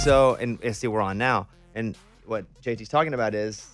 So, and see, we're on now. And what JT's talking about is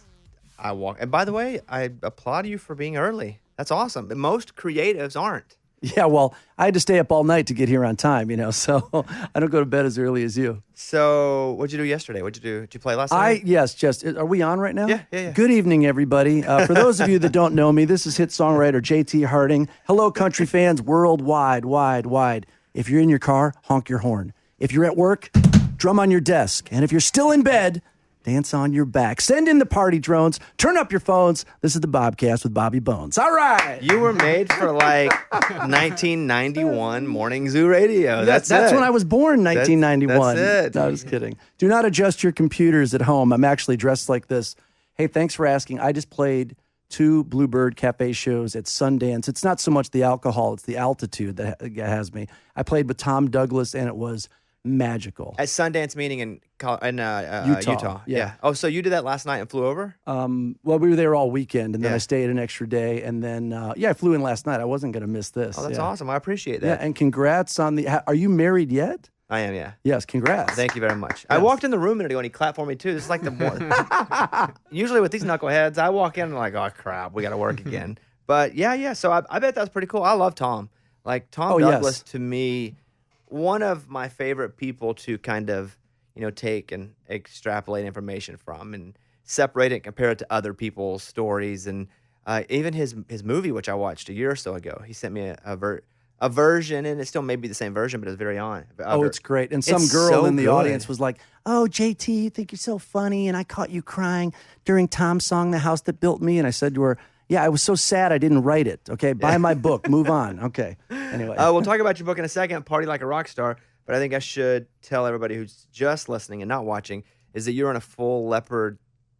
I walk. And by the way, I applaud you for being early. That's awesome. But most creatives aren't. Yeah, well, I had to stay up all night to get here on time, so I don't go to bed as early as you. So what'd you do yesterday? What'd you do? Did you play last night? Yes, just, are we on right now? Yeah. Good evening, everybody. For those of you that don't know me, this is hit songwriter JT Harding. Hello, country fans worldwide, wide. If you're in your car, honk your horn. If you're at work, drum on your desk. And if you're still in bed, dance on your back. Send in the party drones. Turn up your phones. This is the Bobcast with Bobby Bones. All right. You were made for 1991 Morning Zoo Radio. That's when I was born, 1991. That's it. No, I was kidding. Do not adjust your computers at home. I'm actually dressed like this. Hey, thanks for asking. I just played 2 Bluebird Cafe shows at Sundance. It's not so much the alcohol, it's the altitude that has me. I played with Tom Douglas, and it was magical. At Sundance meeting in Utah. Yeah. Oh, so you did that last night and flew over? Well, we were there all weekend, and then I stayed an extra day, and then I flew in last night. I wasn't going to miss this. Oh, that's awesome. I appreciate that. Yeah, and congrats on are you married yet? I am, yeah. Yes, congrats. Thank you very much. Yes. I walked in the room a minute ago and he clapped for me too. This is like the more. Usually with these knuckleheads, I walk in and I'm like, oh crap, we got to work again. But yeah. So I bet that's pretty cool. I love Tom. Like Tom Douglas to me, one of my favorite people to kind of, take and extrapolate information from and separate it and compare it to other people's stories. And even his movie, which I watched a year or so ago, he sent me a version, and it still may be the same version, but it's very on. It's great. And some girl in the audience was like, oh, JT, you think you're so funny, and I caught you crying during Tom's song, The House That Built Me. And I said to her, yeah, I was so sad I didn't write it. Okay, buy my book, move on. Okay, anyway. We'll talk about your book in a second, Party Like a Rockstar, but I think I should tell everybody who's just listening and not watching is that you're in a full leopard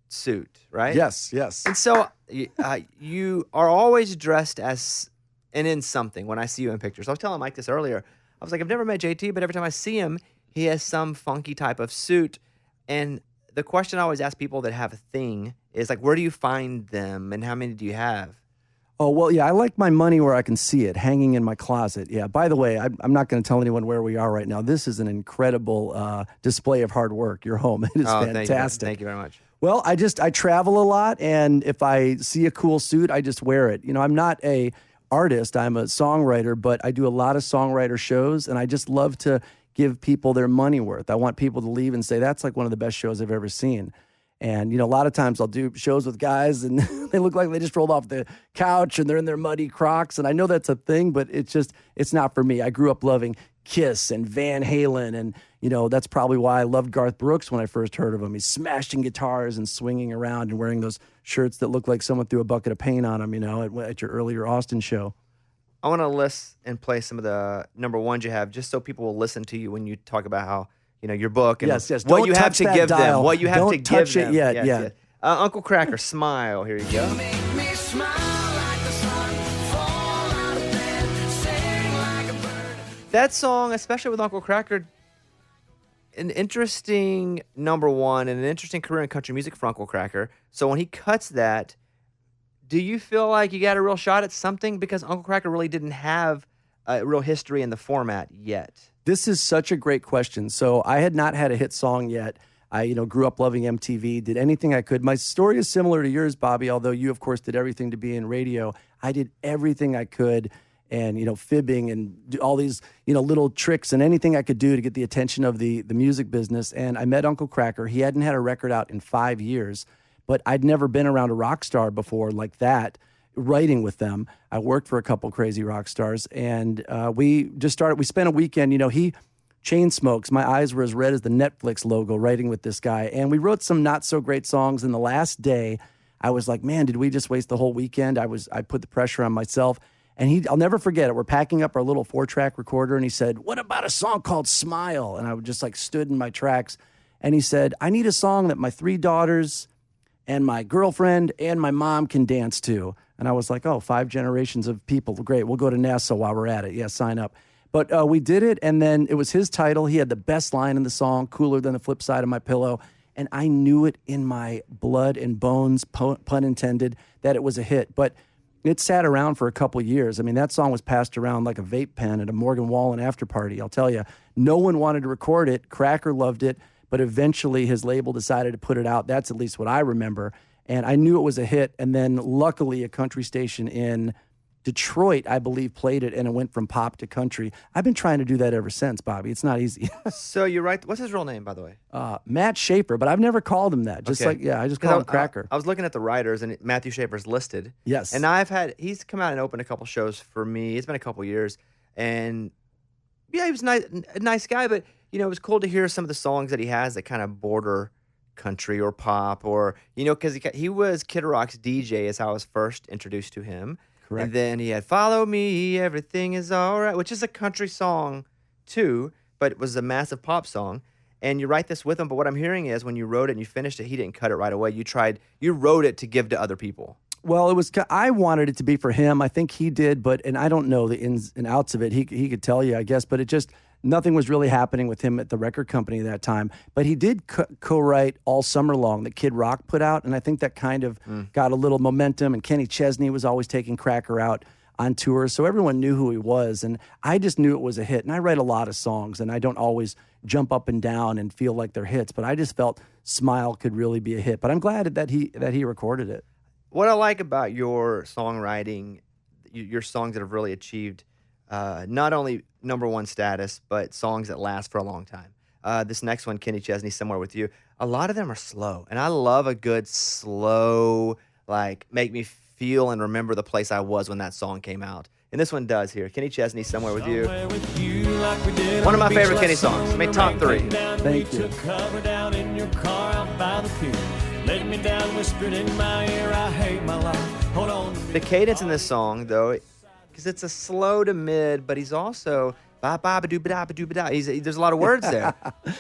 suit, right? Yes. And so you are always dressed as and in something when I see you in pictures. I was telling Mike this earlier. I was like, I've never met JT, but every time I see him, he has some funky type of suit. And the question I always ask people that have a thing is like, where do you find them and how many do you have? Oh, well, yeah, I like my money where I can see it, hanging in my closet. Yeah, by the way, I'm not going to tell anyone where we are right now. This is an incredible display of hard work. Your home. It is fantastic. Thank you very much. Well, I travel a lot, and if I see a cool suit, I just wear it. I'm not a artist, I'm a songwriter, but I do a lot of songwriter shows, and I just love to give people their money worth. I want people to leave and say, that's like one of the best shows I've ever seen. And, a lot of times I'll do shows with guys and they look like they just rolled off the couch and they're in their muddy Crocs. And I know that's a thing, but it's not for me. I grew up loving Kiss and Van Halen. And, that's probably why I loved Garth Brooks when I first heard of him. He's smashing guitars and swinging around and wearing those shirts that look like someone threw a bucket of paint on them, at your earlier Austin show. I want to list and play some of the number ones you have just so people will listen to you when you talk about how, your book and yes. what you have to give them. What you have Don't to give touch them. It yet. Yes, yeah. Yes. Uncle Cracker, Smile. Here you go. You make me smile like the sun, fall out of bed, sing like a bird. That song, especially with Uncle Cracker, an interesting number one and an interesting career in country music for Uncle Cracker. So when he cuts that, do you feel like you got a real shot at something? Because Uncle Cracker really didn't have a real history in the format yet. This is such a great question. So I had not had a hit song yet. I, grew up loving MTV, did anything I could. My story is similar to yours, Bobby, although you, of course, did everything to be in radio. I did everything I could and, fibbing and do all these, little tricks and anything I could do to get the attention of the music business. And I met Uncle Cracker. He hadn't had a record out in 5 years, but I'd never been around a rock star before like that, writing with them. I worked for a couple crazy rock stars, and we spent a weekend, he chain smokes. My eyes were as red as the Netflix logo writing with this guy. And we wrote some not so great songs. And the last day I was like, man, did we just waste the whole weekend? I put the pressure on myself. And I'll never forget it. We're packing up our little 4-track recorder. And he said, what about a song called Smile? And I just stood in my tracks. And he said, I need a song that my 3 daughters and my girlfriend and my mom can dance to. And I was like, 5 generations of people. Great. We'll go to NASA while we're at it. Yeah, sign up. But we did it, and then it was his title. He had the best line in the song, Cooler Than the Flip Side of My Pillow. And I knew it in my blood and bones, pun intended, that it was a hit. But it sat around for a couple years. I mean, that song was passed around like a vape pen at a Morgan Wallen after party. I'll tell you, no one wanted to record it. Cracker loved it. but eventually his label decided to put it out. That's at least what I remember. And I knew it was a hit. And then luckily a country station in Detroit, I believe, played it, and it went from pop to country. I've been trying to do that ever since, Bobby. It's not easy. So you're right. What's his real name, by the way? Matt Schaefer, but I've never called him that. Just Okay. I just call him Cracker. I was looking at the writers, and Matthew Schaefer's listed. Yes. And he's come out and opened a couple shows for me. It's been a couple years. And yeah, he was a nice guy, but it was cool to hear some of the songs that he has that kind of border country or pop, or because he was Kid Rock's DJ is how I was first introduced to him. Correct. And then he had "Follow Me, Everything Is Alright," which is a country song too, but it was a massive pop song. And you write this with him, but what I'm hearing is when you wrote it and you finished it, he didn't cut it right away. You wrote it to give to other people. Well, I wanted it to be for him. I think he did, and I don't know the ins and outs of it. He could tell you, I guess, but nothing was really happening with him at the record company that time. But he did co-write All Summer Long that Kid Rock put out, and I think that kind of got a little momentum. And Kenny Chesney was always taking Cracker out on tour, so everyone knew who he was. And I just knew it was a hit. And I write a lot of songs, and I don't always jump up and down and feel like they're hits, but I just felt Smile could really be a hit. But I'm glad that he recorded it. What I like about your songwriting, your songs that have really achieved not only #1 status, but songs that last for a long time. This next one, Kenny Chesney, Somewhere With You, a lot of them are slow. And I love a good slow, make me feel and remember the place I was when that song came out. And this one does here. Kenny Chesney, Somewhere With You. One of my favorite Kenny songs. I mean, top 3. Thank you. Let me down, whispered in my ear, I hate my life. Hold on. The cadence in this song, though, because it's a slow to mid, but he's also ba ba ba doo ba da ba doo ba da. There's a lot of words there.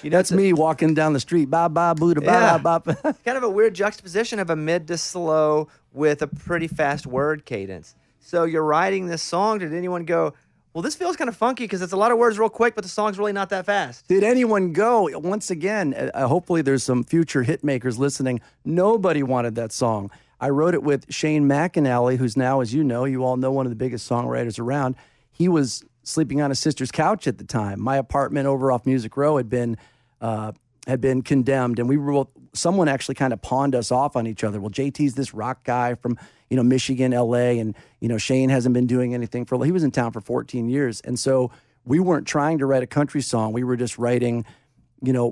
That's me walking down the street. Ba ba boo da ba ba ba. It's kind of a weird juxtaposition of a mid to slow with a pretty fast word cadence. So you're writing this song. Did anyone go, well, this feels kind of funky because it's a lot of words real quick, but the song's really not that fast? Did anyone go? Once again, hopefully there's some future hit makers listening. Nobody wanted that song. I wrote it with Shane McAnally, who's now, as you all know, one of the biggest songwriters around. He was sleeping on his sister's couch at the time. My apartment over off Music Row had been condemned, and someone actually kind of pawned us off on each other. Well, JT's this rock guy from Michigan, LA, and Shane hasn't been doing anything he was in town for 14 years, and so we weren't trying to write a country song. We were just writing,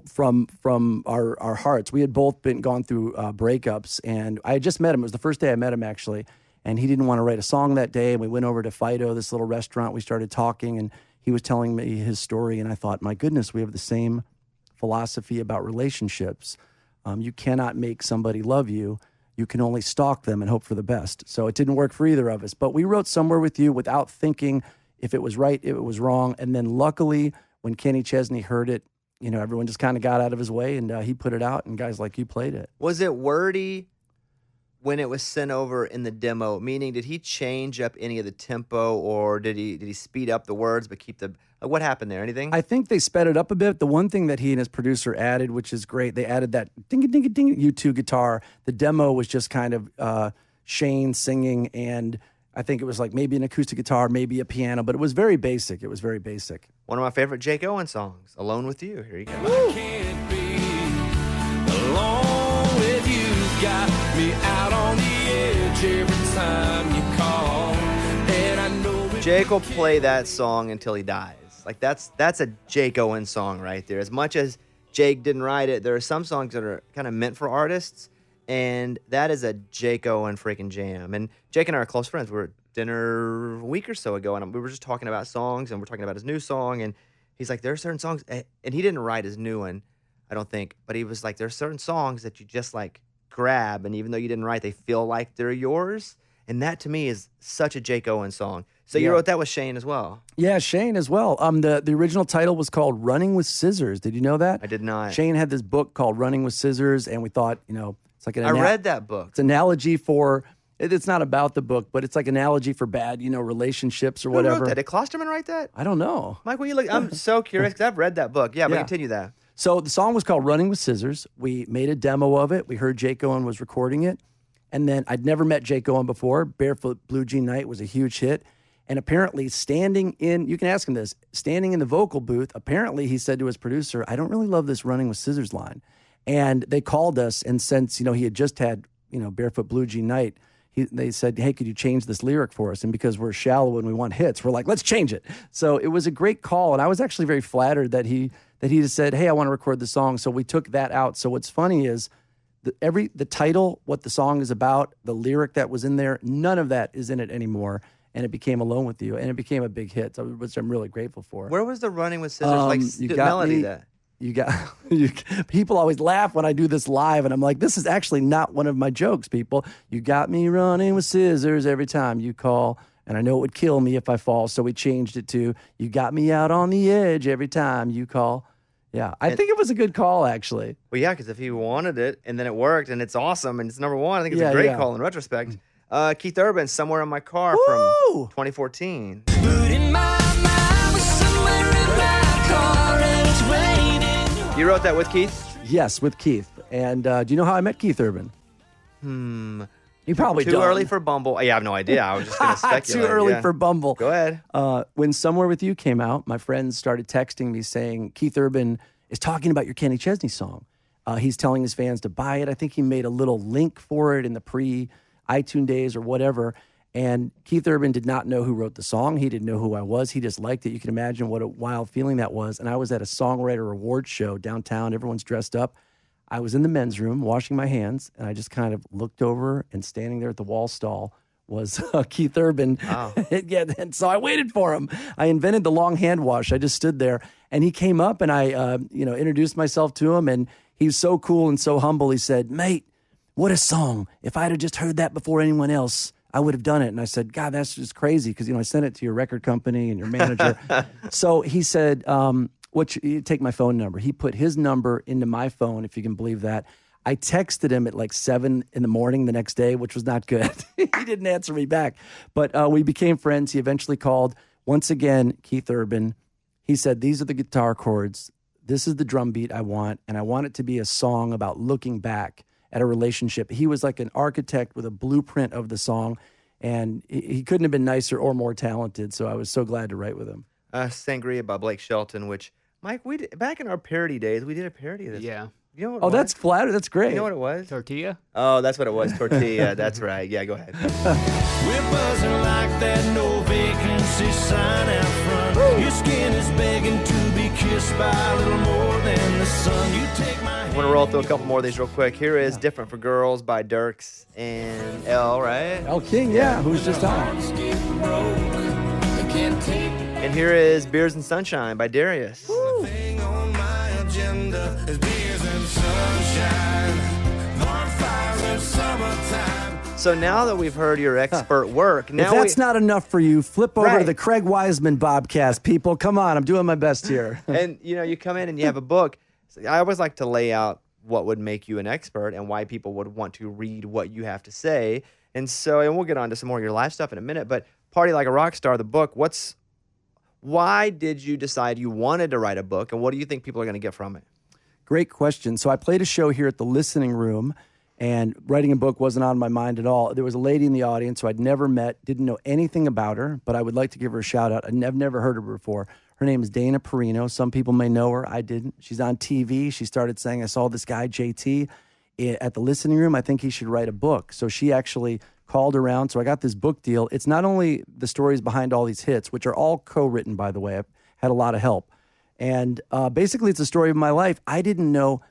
from our hearts. We had both gone through breakups, and I had just met him. It was the first day I met him actually, and he didn't want to write a song that day. And we went over to Fido, this little restaurant. We started talking, and he was telling me his story, and I thought, my goodness, we have the same philosophy about relationships. You cannot make somebody love you. You can only stalk them and hope for the best. So it didn't work for either of us. But we wrote Somewhere With You without thinking if it was right, if it was wrong. And then luckily, when Kenny Chesney heard it, everyone just kind of got out of his way, and he put it out, and guys like you played it. Was it wordy when it was sent over in the demo? Meaning, did he change up any of the tempo, or did he speed up the words but keep the... what happened there? Anything? I think they sped it up a bit. The one thing that he and his producer added, which is great, they added that ding-a-ding-a-ding U2 guitar. The demo was just kind of Shane singing, and I think it was maybe an acoustic guitar, maybe a piano, but it was very basic. It was very basic. One of my favorite Jake Owen songs, Alone With You. Here you go. I can't be alone with you. Got me out on the edge every time you call. And I know Jake will play that song until he dies. That's a Jake Owen song right there. As much as Jake didn't write it, there are some songs that are kind of meant for artists, and that is a Jake Owen freaking jam. And Jake and I are close friends. We were at dinner a week or so ago, and we were just talking about songs, and we're talking about his new song, and he's like, there are certain songs, and he didn't write his new one, I don't think, but he was like, there are certain songs that you just grab, and even though you didn't write, they feel like they're yours. And that to me is such a Jake Owen song. So you wrote that with Shane as well. Yeah, Shane as well. The original title was called Running with Scissors. Did you know that? I did not. Shane had this book called Running with Scissors, and we thought, it's like I read that book. It's an analogy for, it's not about the book, but it's like an analogy for bad, relationships or whatever. Who wrote that? Did Klosterman write that? I don't know. Mike, will you look? I'm so curious because I've read that book. Yeah, but continue that. So the song was called Running with Scissors. We made a demo of it. We heard Jake Owen was recording it. And then I'd never met Jake Owen before. Barefoot Blue Jean Night was a huge hit. And apparently you can ask him this, standing in the vocal booth, apparently he said to his producer, I don't really love this running with scissors line. And they called us, and since, he had just had, Barefoot Blue Jean Night, they said, hey, could you change this lyric for us? And because we're shallow and we want hits, we're like, let's change it. So it was a great call. And I was actually very flattered that he just said, hey, I want to record the song. So we took that out. So what's funny is the title, what the song is about, the lyric that was in there, none of that is in it anymore. And it became Alone With You, and it became a big hit, which I'm really grateful for. Where was the running with scissors? You got melody me, that. People always laugh when I do this live, and I'm like, this is actually not one of my jokes, people. You got me running with scissors every time you call, and I know it would kill me if I fall, so we changed it to, you got me out on the edge every time you call. Yeah, I think it was a good call, actually. Well, yeah, because if he wanted it, and then it worked, and it's awesome, and it's number one, I think it's a great call in retrospect. Keith Urban, Somewhere in My Car from 2014. You wrote that with Keith? Yes, with Keith. And do you know how I met Keith Urban? You probably Too don't. early for Bumble. Yeah, I have no idea. I was just going to speculate. Too early for Bumble. Go ahead. When Somewhere With You came out, my friends started texting me saying, Keith Urban is talking about your Kenny Chesney song. He's telling his fans to buy it. I think he made a little link for it in the pre-iTunes days or whatever. And Keith Urban did not know who wrote the song. He didn't know who I was. He just liked it. You can imagine what a wild feeling that was. And I was at a songwriter awards show downtown. Everyone's dressed up. I was in the men's room washing my hands, and I just kind of looked over, and standing there at the wall stall was Keith Urban. Wow. Yeah, and so I waited for him. I invented the long hand wash. I just stood there, and he came up, and I introduced myself to him, and he was so cool and so humble. He said, mate, what a song. If I'd have just heard that before anyone else, I would have done it. And I said, God, that's just crazy, because I sent it to your record company and your manager. So he said, you take my phone number. He put his number into my phone, if you can believe that. I texted him at like 7 a.m. the next day, which was not good. He didn't answer me back. But we became friends. He eventually called. Once again, Keith Urban. He said, these are the guitar chords. This is the drum beat I want. And I want it to be a song about looking back at a relationship. He was like an architect with a blueprint of the song. And he couldn't have been nicer or more talented. So I was so glad to write with him. Sangria by Blake Shelton, which, Mike, back in our parody days, we did a parody of this. Yeah. You know what it was? That's flattering. That's great. You know what it was? Tortilla? Oh, that's what it was. Tortilla. That's right. Yeah, go ahead. We're buzzing like that no vacancy sign out front. Your skin is begging to be kissed by a little more than the sun. You take my hand. I want to roll through a couple more of these real quick. Here is Different for Girls by Dirks and L, right? L King, yeah, who's just on. And here is Beers and Sunshine by Darius. Thing on my agenda is beers and sunshine, bonfires in summertime. So now that we've heard your expert work, now If that's not enough for you, flip over to Right. the Craig Wiseman Bobcast, people. Come on, I'm doing my best here. and you come in and you have a book. So I always like to lay out what would make you an expert and why people would want to read what you have to say. And we'll get on to some more of your live stuff in a minute, but Party Like a Rockstar, the book, why did you decide you wanted to write a book, and what do you think people are going to get from it? Great question. So I played a show here at the Listening Room, and writing a book wasn't on my mind at all. There was a lady in the audience who I'd never met, didn't know anything about her, but I would like to give her a shout out. I've never heard of her before. Her name is Dana Perino. Some people may know her. I didn't. She's on TV. She started saying, I saw this guy, JT, at the Listening Room. I think he should write a book. So she actually called around. So I got this book deal. It's not only the stories behind all these hits, which are all co-written, by the way. I've had a lot of help. And basically, it's a story of my life. I didn't know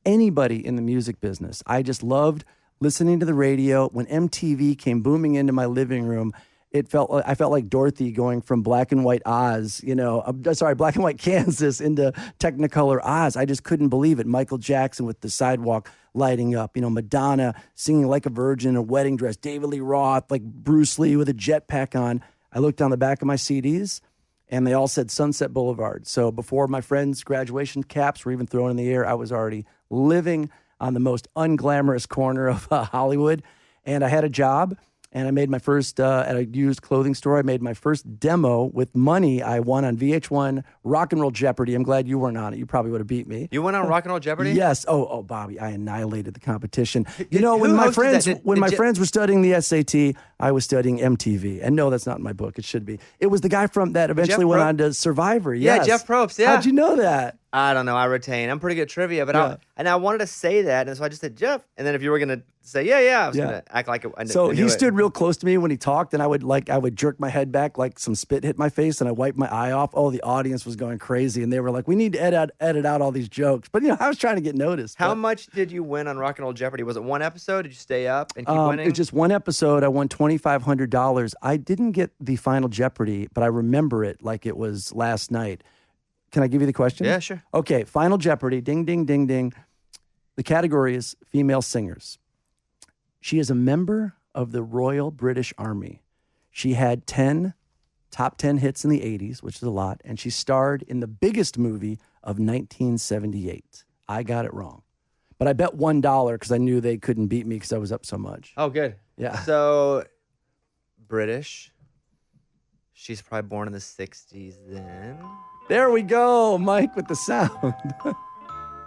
anybody in the music business. I just loved listening to the radio. When MTV came booming into my living room, I felt like Dorothy going from black and white Oz, black and white Kansas into Technicolor Oz. I just couldn't believe it. Michael Jackson with the sidewalk lighting up, Madonna singing Like a Virgin in a wedding dress, David Lee Roth, like Bruce Lee with a jetpack on. I looked on the back of my CDs and they all said Sunset Boulevard. So before my friends' graduation caps were even thrown in the air, I was already living on the most unglamorous corner of Hollywood. And I had a job. And I made my first, at a used clothing store, I made my first demo with money I won on VH1 Rock and Roll Jeopardy. I'm glad you weren't on it. You probably would have beat me. You went on Rock and Roll Jeopardy? Yes. Oh, Bobby, I annihilated the competition. You know, when Who my hosted friends that? when my friends were studying the SAT, I was studying MTV. And no, that's not in my book. It should be. It was the guy from that eventually went on to Survivor. Yeah, Yes. Jeff Probst, yeah. How'd you know that? I don't know. I retain. I'm pretty good at trivia, but I wanted to say that, and so I just said Jeff. And then if you were gonna say I was gonna act like I knew So he it. stood real close to me when he talked, and I would jerk my head back like some spit hit my face, and I wiped my eye off. Oh, the audience was going crazy, and they were like, "We need to edit out all these jokes." But I was trying to get noticed. How much did you win on Rock and Roll Jeopardy? Was it one episode? Did you stay up and keep winning? It was just one episode. I won $2,500. I didn't get the final Jeopardy, but I remember it like it was last night. Can I give you the question? Yeah, sure. Okay, Final Jeopardy, ding, ding, ding, ding. The category is female singers. She is a member of the Royal British Army. She had top 10 hits in the 80s, which is a lot, and she starred in the biggest movie of 1978. I got it wrong. But I bet $1 because I knew they couldn't beat me because I was up so much. Oh, good. Yeah. So, British. She's probably born in the 60s then. There we go, Mike, with the sound.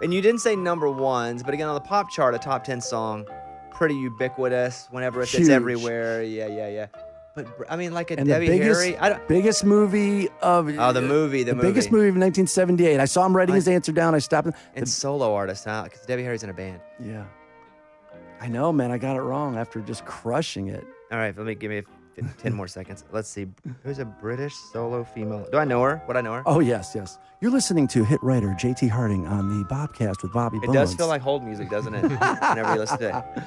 And you didn't say number ones, but again, on the pop chart, a top 10 song, pretty ubiquitous whenever it's Huge. everywhere. Yeah. But, I mean, like a And Debbie the Harry. biggest movie of... Oh, the movie. The biggest movie of 1978. I saw him writing his answer down. I stopped him. And solo artist, huh? Because Debbie Harry's in a band. Yeah. I know, man. I got it wrong after just crushing it. All right, give me 10 more seconds. Let's see. Who's a British solo female? Do I know her? Would I know her? Oh, yes. You're listening to hit writer JT Harding on the Bobcast with Bobby Bones. It does feel like hold music, doesn't it? Whenever you listen to it.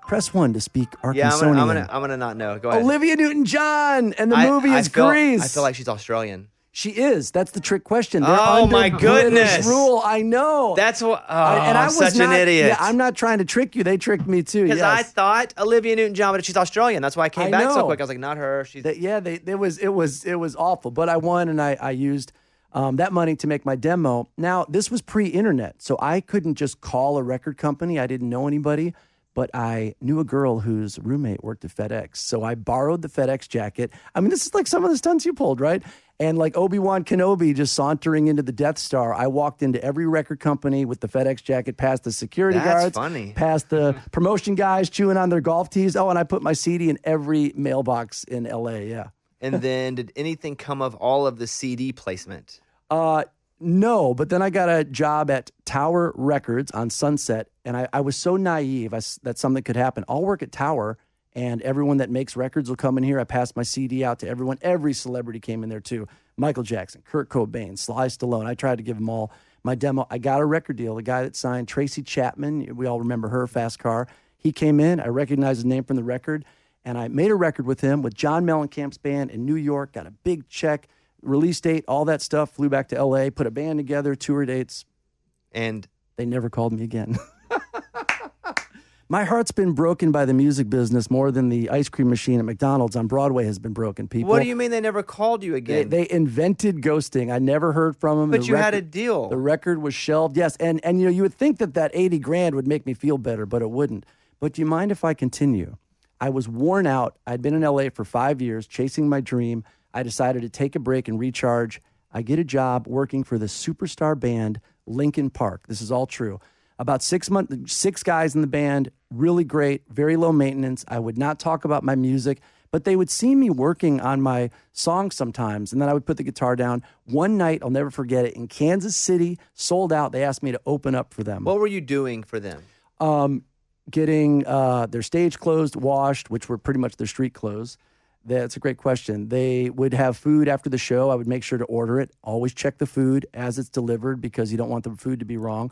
Press 1 to speak Arkansonian. Yeah, I'm gonna not know. Go ahead. Olivia Newton-John, and the movie is Grease. I feel like she's Australian. She is. That's the trick question. They're Oh, under my goodness. British rule. I know. That's what. I was such an idiot. Yeah, I'm not trying to trick you. They tricked me too. Because I Yes. thought Olivia Newton-John, but she's Australian. That's why I came back so know. quick. I was like, not her. She's. It was awful. But I won, and I used that money to make my demo. Now, this was pre-internet, so I couldn't just call a record company. I didn't know anybody. But I knew a girl whose roommate worked at FedEx. So I borrowed the FedEx jacket. I mean, this is like some of the stunts you pulled, right? And like Obi-Wan Kenobi just sauntering into the Death Star, I walked into every record company with the FedEx jacket, past the security guards, funny. past the promotion guys chewing on their golf tees. Oh, and I put my CD in every mailbox in LA, yeah. And then did anything come of all of the CD placement? No, but then I got a job at Tower Records on Sunset, and I was so naive that something could happen. I'll work at Tower, and everyone that makes records will come in here. I passed my CD out to everyone. Every celebrity came in there, too. Michael Jackson, Kurt Cobain, Sly Stallone. I tried to give them all my demo. I got a record deal. The guy that signed Tracy Chapman, we all remember her, Fast Car. He came in. I recognized his name from the record, and I made a record with him with John Mellencamp's band in New York, got a big check. Release date, all that stuff, flew back to LA, put a band together, tour dates. And they never called me again. My heart's been broken by the music business more than the ice cream machine at McDonald's on Broadway has been broken, people. What do you mean they never called you again? They invented ghosting. I never heard from them. But you had a deal. The record was shelved, yes. And you would think that 80 grand would make me feel better, but it wouldn't. But do you mind if I continue? I was worn out. I'd been in LA for 5 years, chasing my dream. I decided to take a break and recharge. I get a job working for the superstar band Linkin Park. This is all true. About 6 months, 6 guys in the band, really great, very low maintenance. I would not talk about my music, but they would see me working on my songs sometimes, and then I would put the guitar down. One night, I'll never forget it, in Kansas City, sold out. They asked me to open up for them. What were you doing for them? Getting their stage clothes washed, which were pretty much their street clothes. That's a great question. They would have food after the show. I would make sure to order it. Always check the food as it's delivered because you don't want the food to be wrong.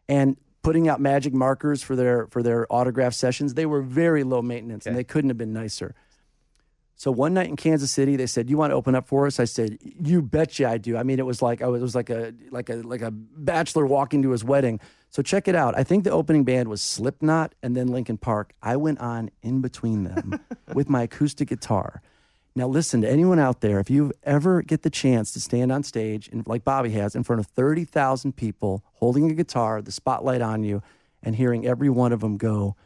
And putting out magic markers for their autograph sessions. They were very low maintenance, and they couldn't have been nicer. So one night in Kansas City, they said, "You want to open up for us?" I said, "You betcha I do." I mean, it was like a bachelor walking to his wedding. So check it out. I think the opening band was Slipknot and then Linkin Park. I went on in between them with my acoustic guitar. Now listen, to anyone out there, if you ever get the chance to stand on stage, like Bobby has, in front of 30,000 people, holding a guitar, the spotlight on you, and hearing every one of them go,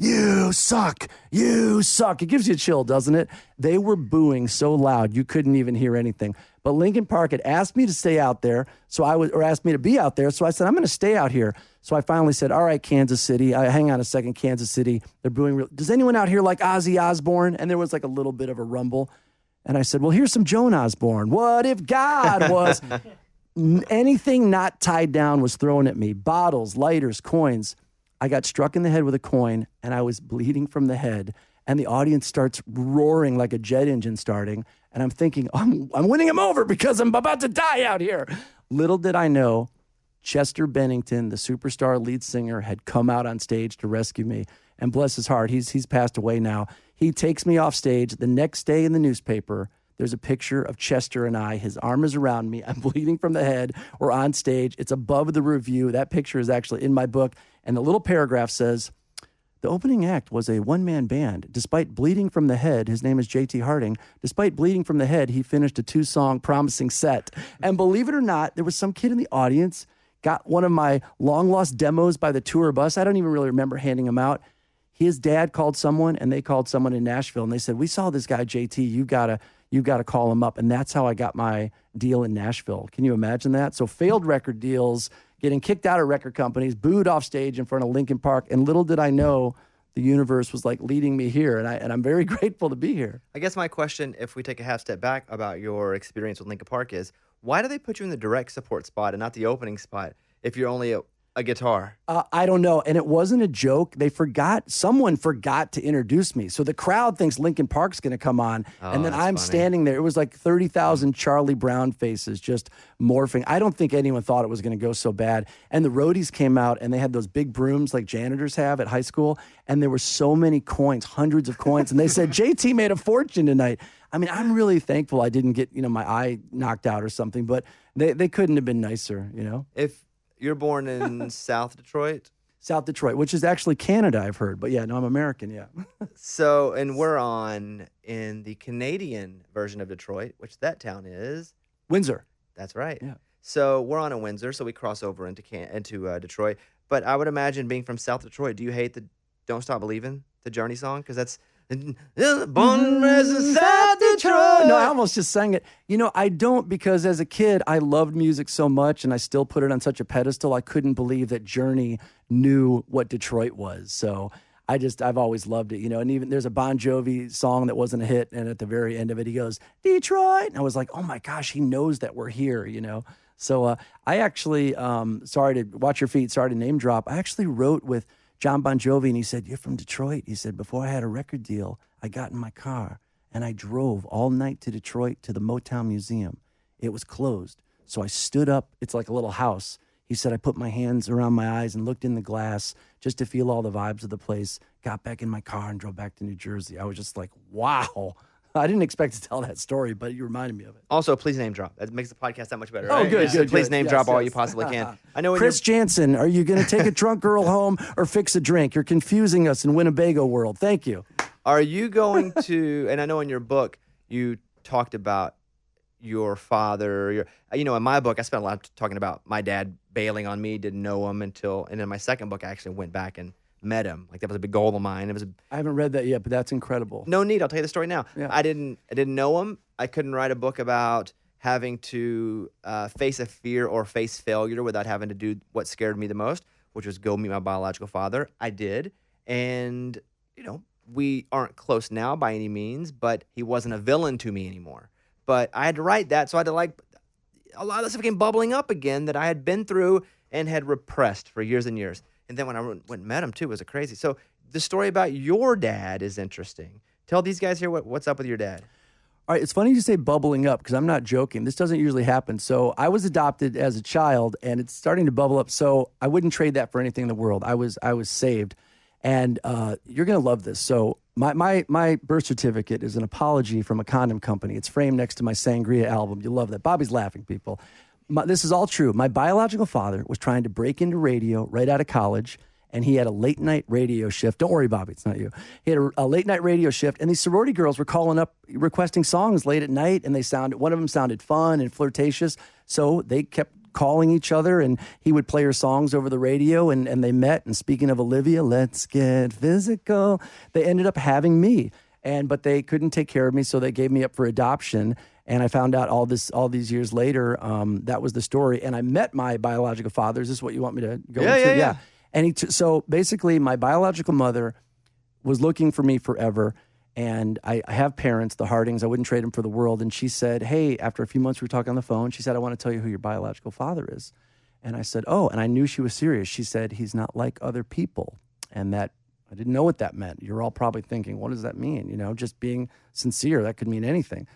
"You suck, you suck." It gives you a chill, doesn't it? They were booing so loud you couldn't even hear anything. But Linkin Park had asked me to stay out there, or asked me to be out there. So I said, I'm going to stay out here. So I finally said, all right, Kansas City. Hang on a second, Kansas City. They're booing. Does anyone out here like Ozzy Osbourne? And there was like a little bit of a rumble. And I said, well, here's some Joan Osborne. What if God was... Anything not tied down was thrown at me. Bottles, lighters, coins. I got struck in the head with a coin, and I was bleeding from the head. And the audience starts roaring like a jet engine starting. And I'm thinking, I'm winning him over because I'm about to die out here. Little did I know, Chester Bennington, the superstar lead singer, had come out on stage to rescue me. And bless his heart, he's passed away now. He takes me off stage. The next day in the newspaper, there's a picture of Chester and I. His arm is around me. I'm bleeding from the head. We're on stage. It's above the review. That picture is actually in my book. And the little paragraph says, the opening act was a one-man band. Despite bleeding from the head, his name is J.T. Harding. Despite bleeding from the head, he finished a 2-song promising set. And believe it or not, there was some kid in the audience, got one of my long-lost demos by the tour bus. I don't even really remember handing them out. His dad called someone, and they called someone in Nashville, and they said, we saw this guy, J.T., you gotta call him up. And that's how I got my deal in Nashville. Can you imagine that? So failed record deals, getting kicked out of record companies, booed off stage in front of Linkin Park. And little did I know the universe was like leading me here. And I'm very grateful to be here. I guess my question, if we take a half step back about your experience with Linkin Park, is why do they put you in the direct support spot and not the opening spot if you're only a guitar? I don't know. And it wasn't a joke. Someone forgot to introduce me. So the crowd thinks Linkin Park's going to come on. And then I'm standing there. It was like 30,000 Charlie Brown faces just morphing. I don't think anyone thought it was going to go so bad. And the roadies came out and they had those big brooms like janitors have at high school. And there were so many coins, hundreds of coins. And they said, JT made a fortune tonight. I mean, I'm really thankful I didn't get, my eye knocked out or something. But they couldn't have been nicer, If you're born in South Detroit? South Detroit, which is actually Canada, I've heard. But yeah, no, I'm American, yeah. So, and we're in the Canadian version of Detroit, which that town is? Windsor. That's right. Yeah. So we're on in Windsor, so we cross over into Detroit. But I would imagine being from South Detroit, do you hate the Don't Stop Believin', the Journey song? Because that's... Born and raised in South Detroit. No, I almost just sang it. I don't, because as a kid, I loved music so much and I still put it on such a pedestal. I couldn't believe that Journey knew what Detroit was. So I've always loved it, and even there's a Bon Jovi song that wasn't a hit. And at the very end of it, he goes, Detroit. And I was like, oh my gosh, he knows that we're here, So I actually, sorry to watch your feet, sorry to name drop. I actually wrote with John Bon Jovi, and he said, you're from Detroit. He said, before I had a record deal, I got in my car, and I drove all night to Detroit to the Motown Museum. It was closed. So I stood up. It's like a little house. He said, I put my hands around my eyes and looked in the glass just to feel all the vibes of the place, got back in my car and drove back to New Jersey. I was just like, wow. I didn't expect to tell that story, but you reminded me of it. Also, please name drop. That makes the podcast that much better. Oh, right? good. Please name drop all you possibly can. I know Chris Jansen, are you going to take a drunk girl home or fix a drink? You're confusing us in Winnebago world. Thank you. Are you going to, and I know in your book, you talked about your father. In my book, I spent a lot of talking about my dad bailing on me, didn't know him and in my second book, I actually went back and met him. Like that was a big goal of mine. I haven't read that yet, but that's incredible. No need. I'll tell you the story now. Yeah. I didn't know him. I couldn't write a book about having to face a fear or face failure without having to do what scared me the most, which was go meet my biological father. I did. And, we aren't close now by any means, but he wasn't a villain to me anymore. But I had to write that. So I had to a lot of stuff came bubbling up again that I had been through and had repressed for years and years. And then when I went and met him, too, it was crazy. So the story about your dad is interesting. Tell these guys here what's up with your dad. All right, it's funny you say bubbling up because I'm not joking. This doesn't usually happen. So I was adopted as a child, and it's starting to bubble up. So I wouldn't trade that for anything in the world. I was saved. And you're going to love this. So my birth certificate is an apology from a condom company. It's framed next to my Sangria album. You'll love that. Bobby's laughing, people. This is all true. My biological father was trying to break into radio right out of college, and he had a late night radio shift. Don't worry, Bobby, it's not you. He had a late night radio shift, and these sorority girls were calling up requesting songs late at night, and one of them sounded fun and flirtatious, so they kept calling each other, and he would play her songs over the radio, and they met. And speaking of Olivia, let's get physical. They ended up having me, but they couldn't take care of me, so they gave me up for adoption. And I found out all these years later, that was the story. And I met my biological father. Is this what you want me to go into? Yeah. And so basically, my biological mother was looking for me forever. And I have parents, the Hardings. I wouldn't trade them for the world. And she said, hey, after a few months we were talking on the phone, she said, I want to tell you who your biological father is. And I said, oh, and I knew she was serious. She said, he's not like other people. And that, I didn't know what that meant. You're all probably thinking, what does that mean? You know, just being sincere, that could mean anything.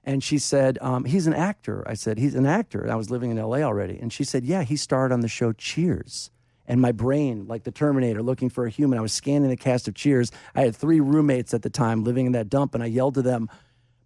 And she said, he's an actor. I said, he's an actor. And I was living in LA already. And she said, yeah, he starred on the show Cheers. And my brain, like the Terminator, looking for a human, I was scanning the cast of Cheers. I had 3 roommates at the time living in that dump, and I yelled to them,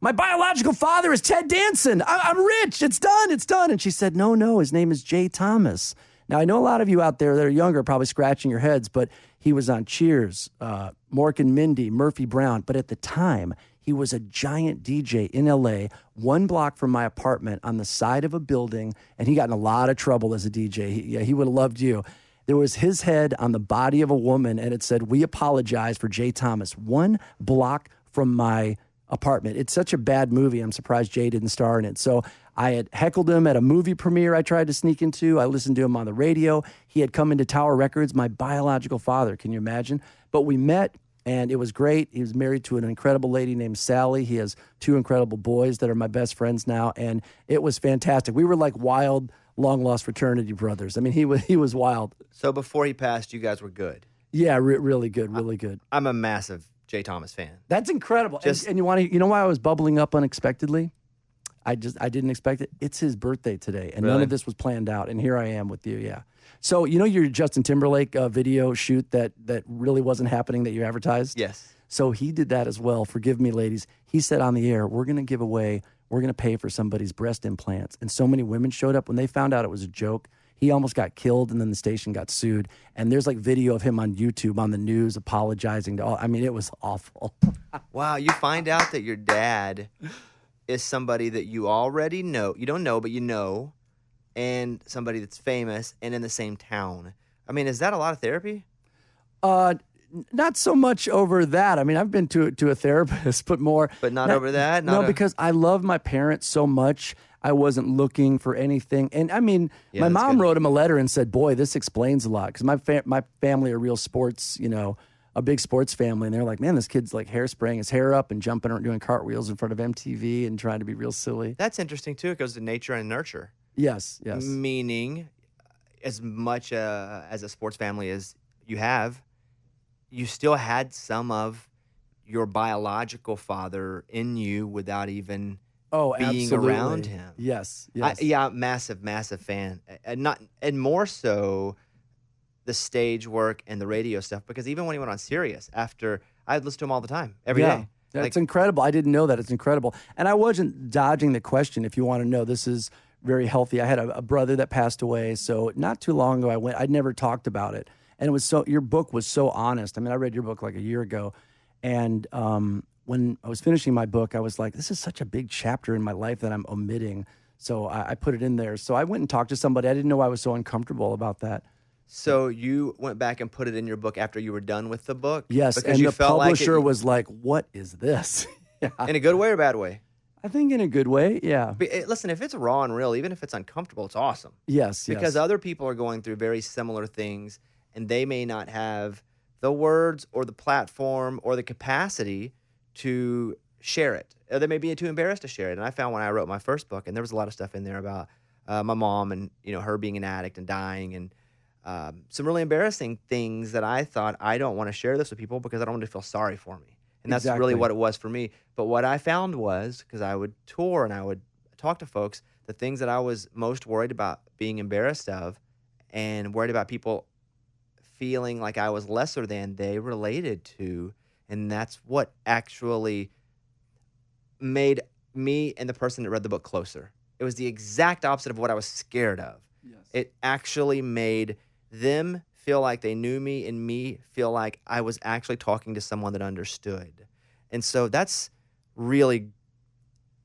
my biological father is Ted Danson. I'm rich. It's done. And she said, no, his name is Jay Thomas. Now, I know a lot of you out there that are younger are probably scratching your heads, but he was on Cheers, Mork and Mindy, Murphy Brown. But at the time, he was a giant DJ in LA, 1 block from my apartment on the side of a building, and he got in a lot of trouble as a DJ. He would have loved you. There was his head on the body of a woman, and it said, we apologize for Jay Thomas, 1 block from my apartment. It's such a bad movie. I'm surprised Jay didn't star in it. So I had heckled him at a movie premiere I tried to sneak into. I listened to him on the radio. He had come into Tower Records, my biological father. Can you imagine? But we met, and it was great. He was married to an incredible lady named Sally. He has 2 incredible boys that are my best friends now, and it was fantastic. We were like wild, long-lost fraternity brothers. I mean, he was wild. So before he passed, you guys were good. Yeah, really good, really good. I'm a massive Jay Thomas fan. That's incredible. And you know why I was bubbling up unexpectedly? I didn't expect it. It's his birthday today, and none of this was planned out. And here I am with you. Yeah. So you know your Justin Timberlake video shoot that really wasn't happening that you advertised? Yes. So he did that as well. Forgive me, ladies. He said on the air, we're going to pay for somebody's breast implants. And so many women showed up when they found out it was a joke. He almost got killed, and then the station got sued. And there's like video of him on YouTube, on the news, apologizing to all. I mean, it was awful. Wow, you find out that your dad is somebody that you already know. You don't know, but you know. And somebody that's famous and in the same town. I mean, is that a lot of therapy? Not so much over that. I mean, I've been to a therapist, but more. But not over that? Because I love my parents so much. I wasn't looking for anything. And I mean, my mom wrote him a letter and said, boy, this explains a lot. Because my family are real sports, a big sports family. And they're like, man, this kid's like spraying his hair up and jumping around doing cartwheels in front of MTV and trying to be real silly. That's interesting, too. It goes to nature and nurture. Yes. Meaning, as much as a sports family as you have, you still had some of your biological father in you without even being absolutely. Around him. Yes. Massive fan. And more so the stage work and the radio stuff, because even when he went on Sirius, I'd listen to him all the time, every day. It's incredible. I didn't know that. It's incredible. And I wasn't dodging the question, if you want to know. This is very healthy. I had a brother that passed away, so not too long ago I'd never talked about it. And it was your book was so honest. I mean, I read your book like a year ago, and when I was finishing my book, I was like, this is such a big chapter in my life that I'm omitting. So I put it in there. So I went and talked to somebody. I didn't know I was so uncomfortable about that. So you went back and put it in your book after you were done with the book? Yes, because and you the felt publisher like was like, what is this? Yeah. In a good way or bad way? I think in a good way, yeah. But, listen, if it's raw and real, even if it's uncomfortable, it's awesome. Yes. Because other people are going through very similar things, and they may not have the words or the platform or the capacity to share it. Or they may be too embarrassed to share it. And I found when I wrote my first book, and there was a lot of stuff in there about my mom and her being an addict and dying, and some really embarrassing things that I thought, I don't want to share this with people because I don't want to feel sorry for me. And that's really what it was for me. But what I found was, because I would tour and I would talk to folks, the things that I was most worried about being embarrassed of and worried about people feeling like I was lesser than, they related to. And that's what actually made me and the person that read the book closer. It was the exact opposite of what I was scared of. Yes. It actually made them feel like they knew me and me feel like I was actually talking to someone that understood. And so that's really,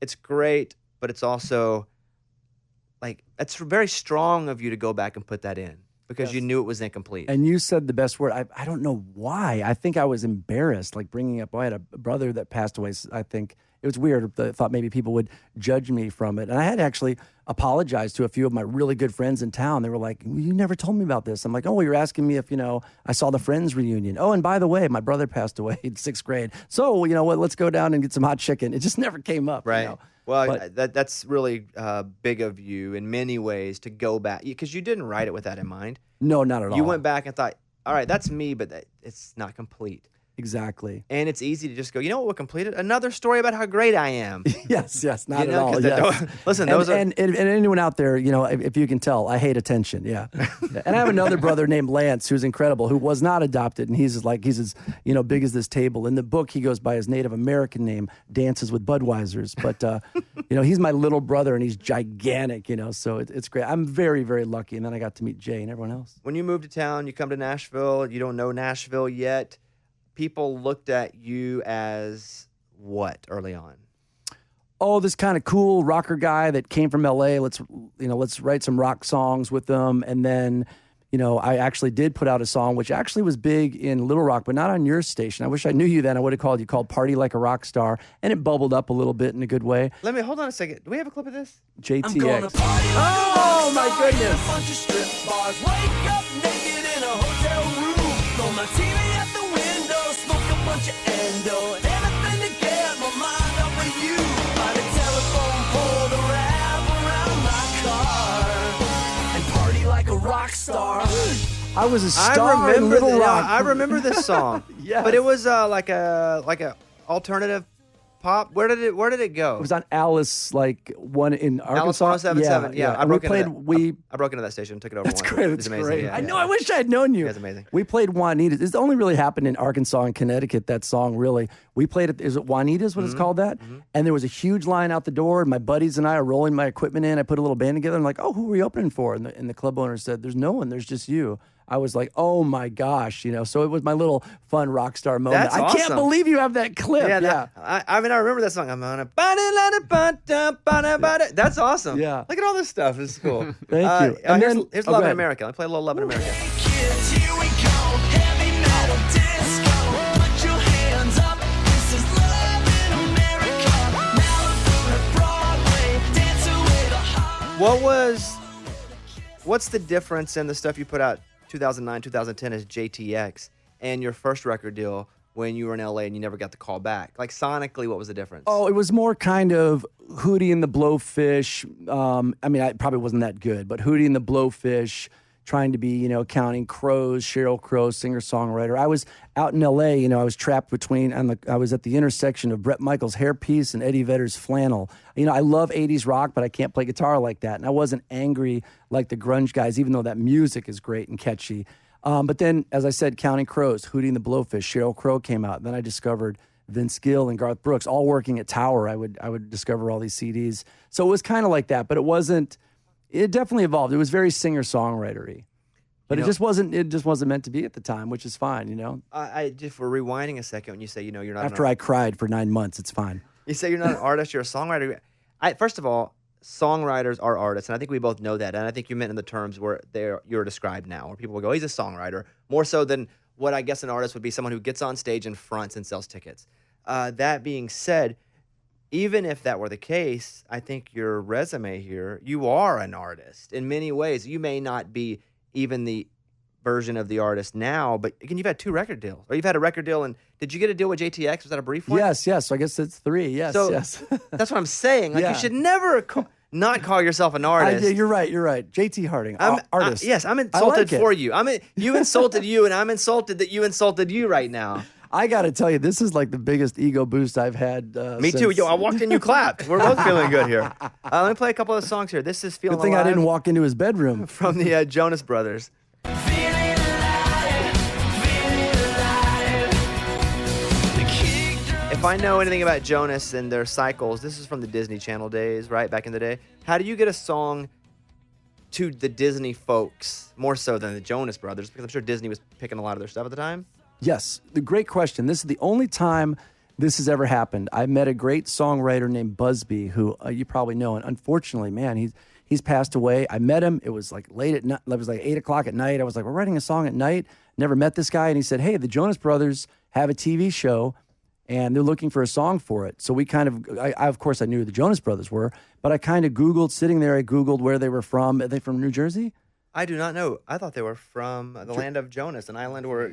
it's great, but it's also like that's very strong of you to go back and put that in because you knew it was incomplete. And you said the best word. I don't know why. I think I was embarrassed, like bringing up. I had a brother that passed away. I think it was weird. I thought maybe people would judge me from it. And I had actually apologized to a few of my really good friends in town. They were like, well, you never told me about this. I'm like, oh, well, you're asking me if, I saw the Friends reunion. Oh, and by the way, my brother passed away in 6th grade. So, you know what, let's go down and get some hot chicken. It just never came up. Right. You know? Well, that's really big of you in many ways to go back because you didn't write it with that in mind. No, not at all. You went back and thought, all right, that's me, but it's not complete. Exactly. And it's easy to just go, you know what, we'll complete it? Another story about how great I am. Yes, not at all. Yes. Listen, and anyone out there, if you can tell, I hate attention. Yeah. And I have another brother named Lance who's incredible, who was not adopted, and he's as big as this table. In the book, he goes by his Native American name, Dances with Budweisers. But he's my little brother, and he's gigantic. So it's great. I'm very, very lucky. And then I got to meet Jay and everyone else. When you move to town, you come to Nashville. You don't know Nashville yet. People looked at you as what early on? Oh, this kind of cool rocker guy that came from LA. Let's write some rock songs with them. And then, I actually did put out a song, which actually was big in Little Rock, but not on your station. I wish I knew you then. I would have called you called Party Like a Rock Star. And it bubbled up a little bit in a good way. Hold on a second. Do we have a clip of this? JTX. Oh, my goodness. Bunch of strip bars, wake up naked in a hotel room. Throw my TV at the window, smoke a bunch of endo, anything to get my mind off of you. Find a telephone pole to wrap around my car and party like a rock star. I was a star in Little Rock. I remember this song. Yes. But it was like a alternative pop. Where did it go? It was on Alice, one in Arkansas. Alice 107.7. Yeah. I broke into that station, took it over. That's great. It's amazing. Great. Yeah, I know. I wish I had known you. That's amazing. We played Juanita's. It's only really happened in Arkansas and Connecticut, that song, really. We played it. Is it Juanita's, what it's called that? Mm-hmm. And there was a huge line out the door. And my buddies and I are rolling my equipment in. I put a little band together. I'm like, oh, who are we opening for? And the club owner said, there's no one. There's just you. I was like, oh my gosh, so it was my little fun rock star moment. That's I awesome. Can't believe you have that clip. Yeah. I remember that song. I'm on a That's awesome. Yeah. Look at all this stuff. It's cool. Thank you. And here's Love in America. Let me play a little Love in America. Kids, here we go, heavy metal disco. Put your hands up, this is Love in America. Malibu to Broadway, dance away the heart. What's the difference in the stuff you put out 2009, 2010 as JTX and your first record deal when you were in LA and you never got the call back? Like sonically, what was the difference? Oh, it was more kind of Hootie and the Blowfish. I probably wasn't that good, but Hootie and the Blowfish, trying to be, Counting Crows, Sheryl Crow, singer-songwriter. I was out in L.A., I was trapped between, I was at the intersection of Bret Michaels' hairpiece and Eddie Vedder's flannel. I love 80s rock, but I can't play guitar like that. And I wasn't angry like the grunge guys, even though that music is great and catchy. But then, as I said, Counting Crows, Hootie and the Blowfish, Sheryl Crow came out. Then I discovered Vince Gill and Garth Brooks, all working at Tower. I would discover all these CDs. So it was kind of like that, but it wasn't. It definitely evolved. It was very singer-songwritery, but it just wasn't meant to be at the time, which is fine, If we're rewinding a second, when you say, you're not After I cried for 9 months, it's fine. You say you're not an artist, you're a songwriter. First of all, songwriters are artists, and I think we both know that. And I think you meant in the terms where you're described now, where people will go, he's a songwriter, more so than what I guess an artist would be, someone who gets on stage and fronts and sells tickets. That being said, even if that were the case, I think your resume here, you are an artist in many ways. You may not be even the version of the artist now, but again, you've had 2 record deals, or you've had a record deal. And did you get a deal with JTX? Was that a brief one? Yes. So I guess it's 3. Yes. That's what I'm saying. You should never not call yourself an artist. You're right. JT Harding, artist. Yes, I'm insulted for you. You insulted you, and I'm insulted that you insulted you right now. I got to tell you, this is like the biggest ego boost I've had. Me too. Yo, I walked in, you clapped. We're both feeling good here. Let me play a couple of songs here. This is Feeling Good thing Alive. I didn't walk into his bedroom. From the Jonas Brothers. If I know anything about Jonas and their cycles, this is from the Disney Channel days, right? Back in the day. How do you get a song to the Disney folks more so than the Jonas Brothers? Because I'm sure Disney was picking a lot of their stuff at the time. Yes, the great question. This is the only time this has ever happened. I met a great songwriter named Busby, who you probably know, and unfortunately, man, He's passed away. I met him. It was like late at night. It was like 8 o'clock at night. I was like, we're writing a song at night. Never met this guy. And he said, hey, the Jonas Brothers have a TV show and they're looking for a song for it. So we kind of, of course, I knew who the Jonas Brothers were, but I kind of Googled, sitting there, I Googled where they were from. Are they from New Jersey? I do not know. I thought they were from the land of Jonas, an island where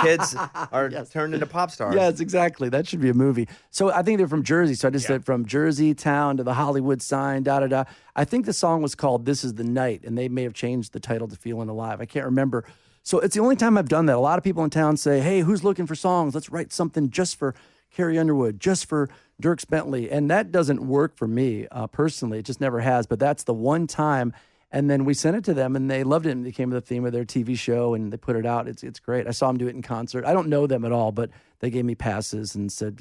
kids are turned into pop stars. Yes, exactly. That should be a movie. So I think they're from Jersey. So I just said from Jersey town to the Hollywood sign, da-da-da. I think the song was called This Is the Night, and they may have changed the title to Feeling Alive. I can't remember. So it's the only time I've done that. A lot of people in town say, hey, who's looking for songs? Let's write something just for Carrie Underwood, just for Dierks Bentley. And that doesn't work for me personally. It just never has. But that's the one time. And then we sent it to them, and they loved it, and it became the theme of their TV show, and they put it out. It's great. I saw them do it in concert. I don't know them at all, but they gave me passes and said,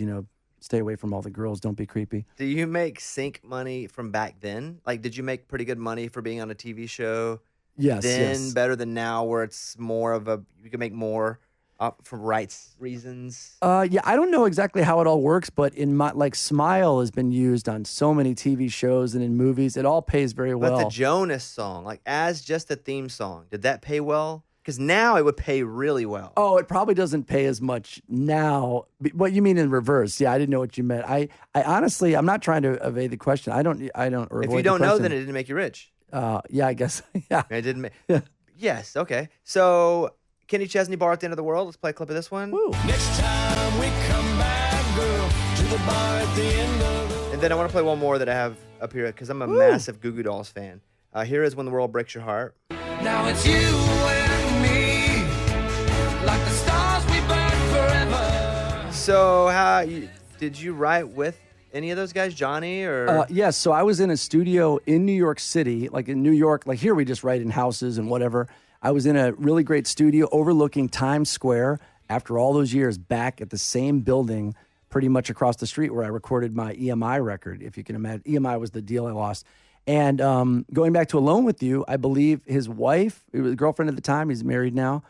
stay away from all the girls. Don't be creepy. Do you make sync money from back then? Like, did you make pretty good money for being on a TV show? Yes. Then better than now, where it's more of you can make more for rights reasons. Yeah, I don't know exactly how it all works, but in my Smile has been used on so many TV shows and in movies. It all pays very well. But the Jonas song, like as just a theme song, did that pay well? Because now it would pay really well. Oh, it probably doesn't pay as much now. What you mean in reverse? Yeah, I didn't know what you meant. I honestly, I'm not trying to evade the question. I don't. Or if you don't know, then it didn't make you rich. Yeah, I guess. Yeah, it didn't make. Yeah. Yes. Okay. So. Kenny Chesney, Bar at the End of the World. Let's play a clip of this one. Woo. Next time we come back, girl, to the bar at the end of the... And then I want to play one more that I have up here because I'm a massive Goo Goo Dolls fan. Here is When the World Breaks Your Heart. Now it's you and me, like the stars we burn forever. So did you write with any of those guys, Johnny? Or yes, so I was in a studio in New York City, like in New York. Like here we just write in houses and whatever. I was in a really great studio overlooking Times Square after all those years, back at the same building pretty much across the street where I recorded my EMI record, if you can imagine. EMI was the deal I lost. And going back to Alone With You, I believe his wife, it was a girlfriend at the time, he's married now,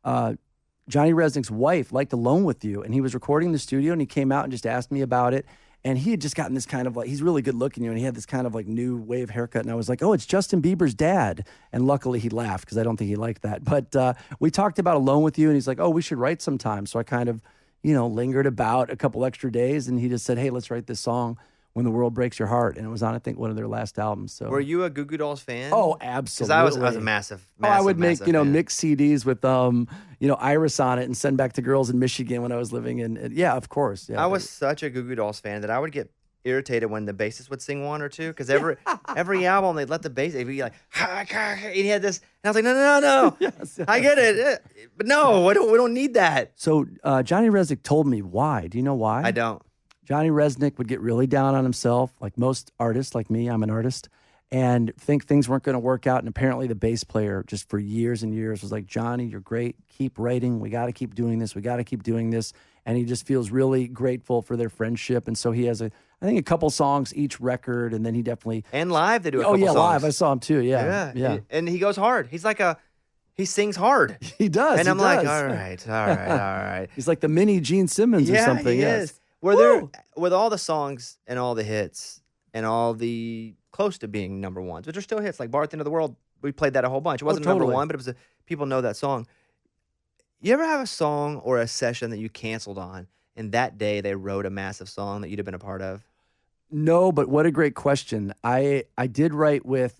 Johnny Resnick's wife liked Alone With You, and he was recording in the studio, and he came out and just asked me about it. And he had just gotten this kind of he's really good looking, and he had this kind of new wave haircut. And I was like, oh, it's Justin Bieber's dad. And luckily he laughed because I don't think he liked that. But we talked about Alone With You, and he's like, oh, we should write sometime. So I kind of, lingered about a couple extra days, and he just said, hey, let's write this song, When the World Breaks Your Heart. And it was on, I think, one of their last albums. So were you a Goo Goo Dolls fan? Oh, absolutely. Because I was a massive I would make, fan. mixed CDs with, Iris on it and send back to girls in Michigan when I was living in. Yeah, of course. Yeah, I was such a Goo Goo Dolls fan that I would get irritated when the bassist would sing one or two because every album they'd let the bass he'd be like, and he had this, and I was like, no. Yes. I get it, but no, we don't need that. So Johnny Resnick told me why. Do you know why? I don't. Johnny Resnick would get really down on himself, like most artists, like me. I'm an artist, and think things weren't going to work out. And apparently, the bass player, just for years and years, was like, "Johnny, you're great. Keep writing. We got to keep doing this. We got to keep doing this." And he just feels really grateful for their friendship. And so he has I think a couple songs each record, and then he definitely and live they do a couple songs. Live. I saw him too. Yeah. And he goes hard. He's like he sings hard. He does. And I'm like, all right. He's like the mini Gene Simmons or something. He is. With all the songs and all the hits and all the close to being number ones, which are still hits, like Bar at the End of the World, we played that a whole bunch. It wasn't number one, but it was people know that song. You ever have a song or a session that you canceled on, and that day they wrote a massive song that you'd have been a part of? No, but what a great question. I did write with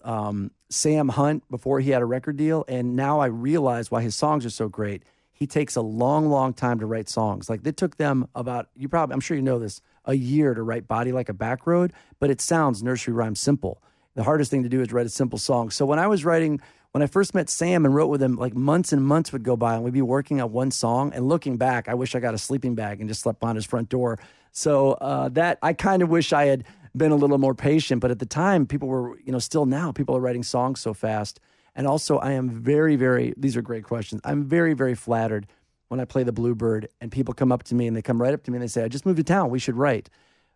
Sam Hunt before he had a record deal, and now I realize why his songs are so great. He takes a long, long time to write songs. Like, it took them about, I'm sure you know this, a year to write Body Like a Back Road, but it sounds nursery rhyme simple. The hardest thing to do is write a simple song. So when I first met Sam and wrote with him, like months and months would go by and we'd be working on one song. And looking back, I wish I got a sleeping bag and just slept on his front door. So that I kind of wish I had been a little more patient. But at the time, people were, still now people are writing songs so fast. And also I am very, very, these are great questions. I'm very, very flattered when I play the Bluebird and people come up to me and they come right up to me and they say, I just moved to town. We should write.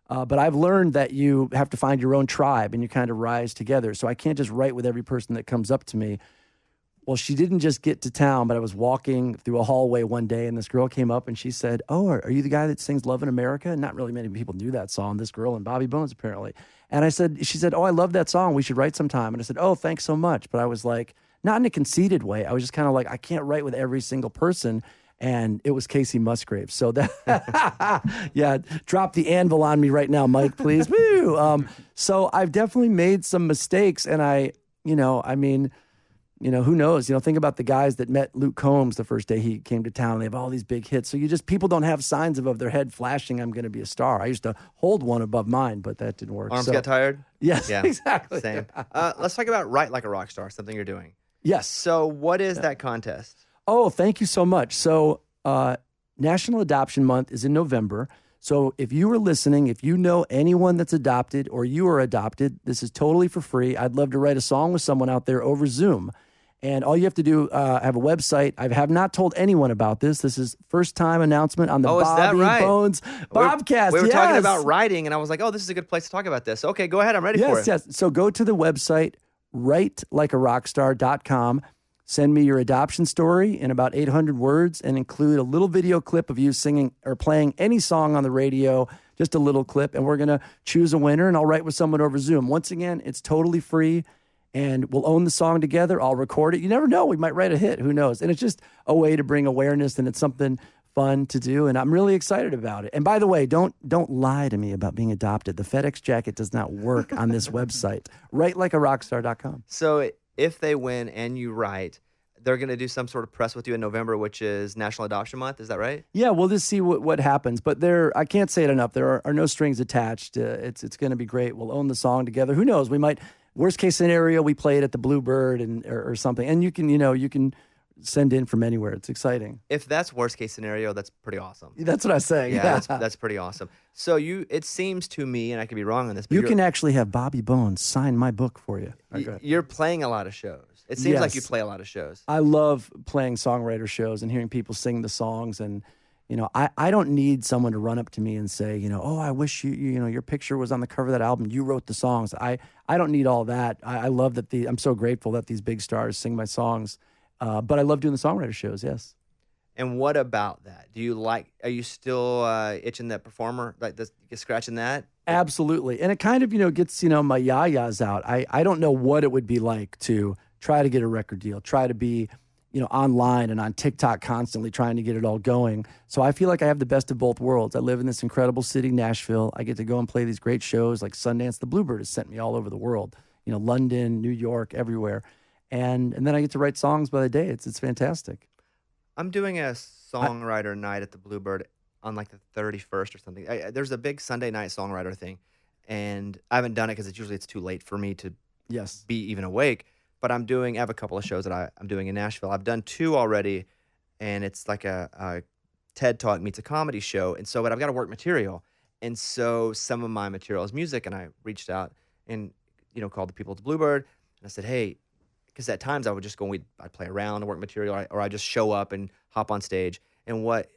But I've learned that you have to find your own tribe and you kind of rise together. So I can't just write with every person that comes up to me. Well, she didn't just get to town, but I was walking through a hallway one day and this girl came up and she said, oh, are you the guy that sings Love in America? Not really many people knew that song, this girl and Bobby Bones apparently. And she said, oh, I love that song. We should write sometime. And I said, oh, thanks so much. But I was like, not in a conceited way. I was just kind of like, I can't write with every single person. And it was Casey Musgraves. So that, yeah, drop the anvil on me right now, Mike, please. Woo! So I've definitely made some mistakes. And who knows? Think about the guys that met Luke Combs the first day he came to town. They have all these big hits. So people don't have signs above their head flashing, I'm going to be a star. I used to hold one above mine, but that didn't work. Arms got tired? Yes, yeah, exactly. Same. Let's talk about Write Like a Rockstar, something you're doing. Yes. So what is that contest? Oh, thank you so much. So National Adoption Month is in November. So if you are listening, if you know anyone that's adopted or you are adopted, this is totally for free. I'd love to write a song with someone out there over Zoom. And all you have to do, I have a website. I have not told anyone about this. This is first time announcement on the Bobby Bones Bobcast. We were talking about writing, and I was like, oh, this is a good place to talk about this. Okay, go ahead. I'm ready for it. Yes. So go to the website, writelikearockstar.com. Send me your adoption story in about 800 words and include a little video clip of you singing or playing any song on the radio, just a little clip. And we're going to choose a winner, and I'll write with someone over Zoom. Once again, it's totally free. And we'll own the song together. I'll record it. You never know. We might write a hit. Who knows? And it's just a way to bring awareness, and it's something fun to do. And I'm really excited about it. And by the way, don't lie to me about being adopted. The FedEx jacket does not work on this website. Writelikearockstar.com. So if they win and you write, they're going to do some sort of press with you in November, which is National Adoption Month. Is that right? Yeah, we'll just see what happens. But I can't say it enough. There are no strings attached. It's going to be great. We'll own the song together. Who knows? We might. Worst case scenario, we play it at the Bluebird or something. And you can send in from anywhere. It's exciting. If that's worst case scenario, that's pretty awesome. That's what I say. Yeah, that's pretty awesome. So it seems to me, and I could be wrong on this, but you can actually have Bobby Bones sign my book for you. You're playing a lot of shows. It seems like you play a lot of shows. I love playing songwriter shows and hearing people sing the songs. And I don't need someone to run up to me and say, oh, I wish your picture was on the cover of that album. You wrote the songs. I don't need all that. I love that I'm so grateful that these big stars sing my songs. But I love doing the songwriter shows. Yes. And what about that? Are you still itching that performer, like this, scratching that? Absolutely. And it kind of, gets, my yayas out. I don't know what it would be like to try to get a record deal, try to be online and on TikTok constantly trying to get it all going. So I feel like I have the best of both worlds. I live in this incredible city, Nashville. I get to go and play these great shows like Sundance. The Bluebird has sent me all over the world, London, New York, everywhere. And then I get to write songs by the day. It's fantastic. I'm doing a songwriter night at the Bluebird on like the 31st or something. There's a big Sunday night songwriter thing, and I haven't done it because it's too late for me to be even awake. But I have a couple of shows that I'm doing in Nashville. I've done 2 already, and it's like a TED Talk meets a comedy show. And so, but I've got to work material. And so some of my material is music, and I reached out and, called the people at the Bluebird, and I said, hey, because at times I would just go and I'd play around and work material, or I'd just show up and hop on stage. And what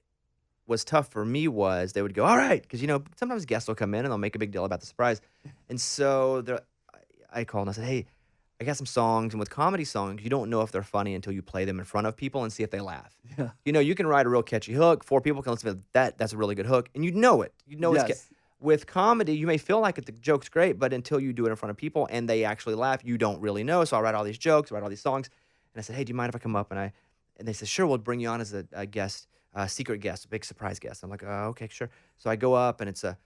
was tough for me was they would go, all right, because, sometimes guests will come in and they'll make a big deal about the surprise. And so I called and I said, hey, I got some songs, and with comedy songs, you don't know if they're funny until you play them in front of people and see if they laugh. Yeah. You can write a real catchy hook. 4 people can listen to that. That's a really good hook. And you know it. It's with comedy, you may feel like the joke's great, but until you do it in front of people and they actually laugh, you don't really know. So I write all these jokes, write all these songs. And I said, hey, do you mind if I come up? And they said, sure, we'll bring you on as a guest, a secret guest, a big surprise guest. I'm like, okay, sure. So I go up, and it's a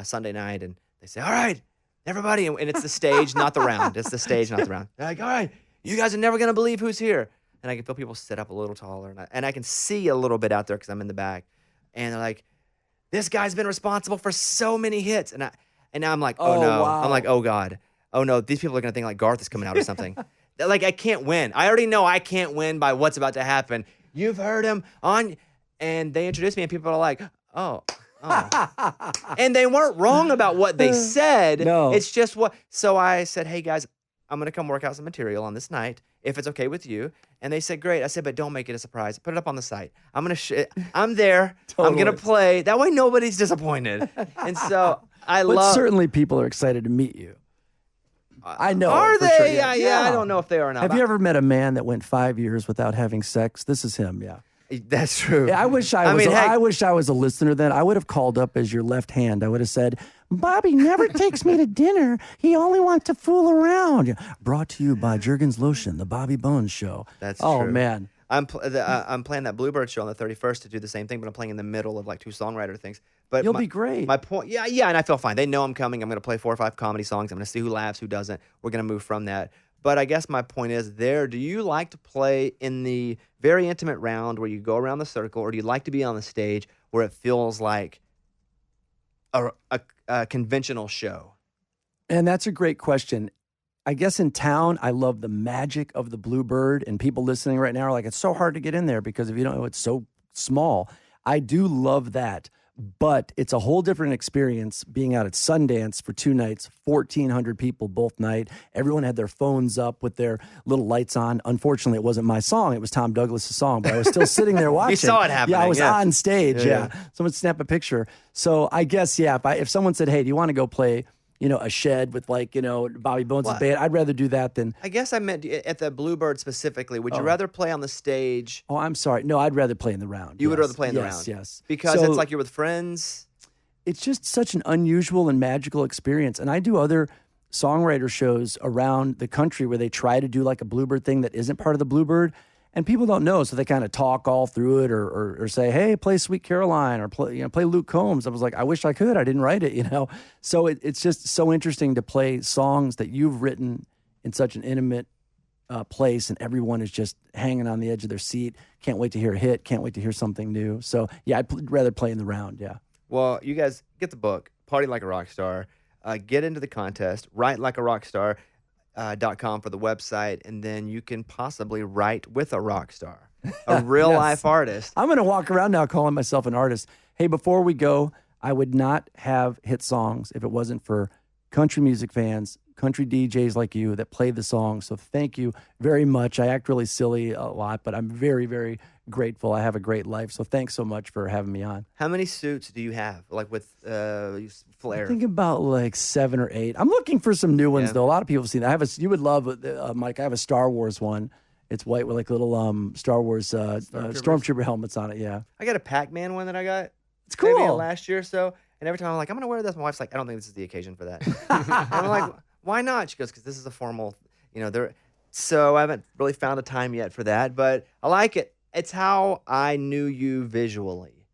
Sunday night, and they say, all right, everybody, and it's the stage, not the round. It's the stage, not the round. They're like, all right, you guys are never going to believe who's here. And I can feel people sit up a little taller, and I can see a little bit out there because I'm in the back. And they're like, this guy's been responsible for so many hits. And now I'm like, oh no. Wow. I'm like, oh God. Oh no, these people are going to think like Garth is coming out or something. Like, I can't win. I already know I can't win by what's about to happen. You've heard him on, and they introduced me, and people are like, oh. And they weren't wrong about what they said. No. It's just so I said, hey guys, I'm going to come work out some material on this night, if it's okay with you. And they said, great. I said, but don't make it a surprise. Put it up on the site. I'm there. Totally. I'm going to play. That way nobody's disappointed. And so But certainly people are excited to meet you. I know. Are they? Sure, yeah, I don't know if they are or not. Have you ever met a man that went 5 years without having sex? This is him, yeah. That's true. I wish I was. I wish I was a listener then. I would have called up as your left hand. I would have said, "Bobby never takes me to dinner. He only wants to fool around." Brought to you by Jergens Lotion, the Bobby Bones Show. That's true. Oh I'm man. I'm playing that Bluebird show on the 31st to do the same thing, but I'm playing in the middle of like 2 songwriter things. But You'll be great. My point, yeah, and I feel fine. They know I'm coming. I'm going to play 4 or 5 comedy songs. I'm going to see who laughs, who doesn't. We're going to move from that. But I guess my point is, do you like to play in the very intimate round where you go around the circle, or do you like to be on the stage where it feels like a conventional show? And that's a great question. I guess in town, I love the magic of the Bluebird, and people listening right now are like, it's so hard to get in there because if you don't know, it's so small. I do love that, but it's a whole different experience being out at Sundance for 2 nights, 1,400 people both night. Everyone had their phones up with their little lights on. Unfortunately, it wasn't my song. It was Tom Douglas's song, but I was still sitting there watching. You saw it happening. Yeah, I was on stage. Yeah. Someone snap a picture. So I guess, if someone said, hey, do you want to go play a shed with Bobby Bones' band. I'd rather do that than. I guess I meant at the Bluebird specifically. Would you rather play on the stage? Oh, I'm sorry. No, I'd rather play in the round. You would rather play in the round? Yes. Because it's like you're with friends? It's just such an unusual and magical experience. And I do other songwriter shows around the country where they try to do like a Bluebird thing that isn't part of the Bluebird. And people don't know, so they kind of talk all through it, or say, "Hey, play Sweet Caroline," or play Luke Combs. I was like, I wish I could. I didn't write it, So it's just so interesting to play songs that you've written in such an intimate place, and everyone is just hanging on the edge of their seat. Can't wait to hear a hit. Can't wait to hear something new. So yeah, I'd rather play in the round. Yeah. Well, you guys get the book, Party Like a Rockstar. Get into the contest. Write Like a Rockstar. .com for the website, and then you can possibly write with a rock star, a real life artist. I'm going to walk around now calling myself an artist. Hey, before we go, I would not have hit songs if it wasn't for country music fans, country DJs like you that play the songs. So thank you very much. I act really silly a lot, but I'm very, very grateful. I have a great life. So thanks so much for having me on. How many suits do you have, like with Flair? I think about like 7 or 8. I'm looking for some new ones though. A lot of people have seen that. You would love, Mike. I have a Star Wars one. It's white with like little Star Wars Stormtrooper helmets on it. Yeah. I got a Pac-Man one that I got. It's cool. Maybe last year or so. And every time I'm like, I'm going to wear this. My wife's like, I don't think this is the occasion for that. And I'm like, why not? She goes, because this is a formal, So I haven't really found a time yet for that, but I like it. It's how I knew you visually,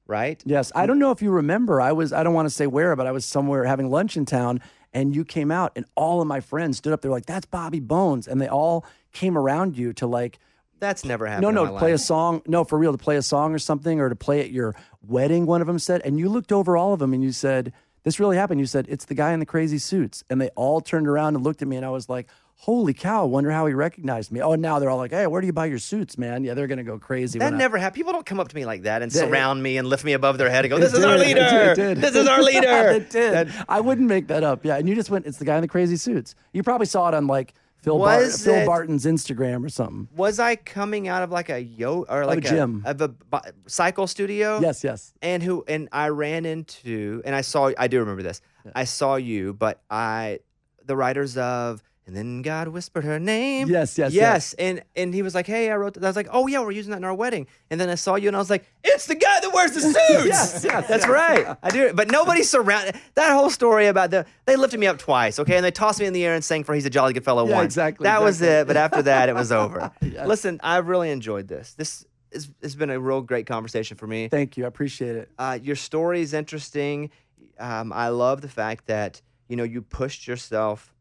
right? Yes. I don't know if you remember. I don't want to say where, but I was somewhere having lunch in town, and you came out, and all of my friends stood up there like, that's Bobby Bones. And they all came around you to like. That's never happened. No, to play a song. No, for real, to play a song or something, or to play at your wedding, one of them said. And you looked over all of them and you said, this really happened. You said, it's the guy in the crazy suits. And they all turned around and looked at me, and I was like, holy cow, wonder how he recognized me. Oh, and now they're all like, hey, where do you buy your suits, man? Yeah, they're going to go crazy. That never happened. People don't come up to me like that and surround me and lift me above their head and go, this is our leader. This is our leader. It did. I wouldn't make that up. Yeah, and you just went, it's the guy in the crazy suits. You probably saw it on like Phil Barton's Instagram or something. Was I coming out of like a gym? Of a cycle studio? Yes. And I ran into, and I do remember this. Yeah. I saw you, but the writers of And Then God Whispered Her Name. Yes. And he was like, hey, I wrote that. I was like, oh, yeah, we're using that in our wedding. And then I saw you and I was like, it's the guy that wears the suits. yes. That's right. I do. But nobody surrounded. That whole story about they lifted me up twice, okay? And they tossed me in the air and sang for He's a Jolly Good Fellow once. Exactly. That was it. But after that, it was over. Yes. Listen, I've really enjoyed this. It's been a real great conversation for me. Thank you. I appreciate it. Your story is interesting. I love the fact that, you pushed yourself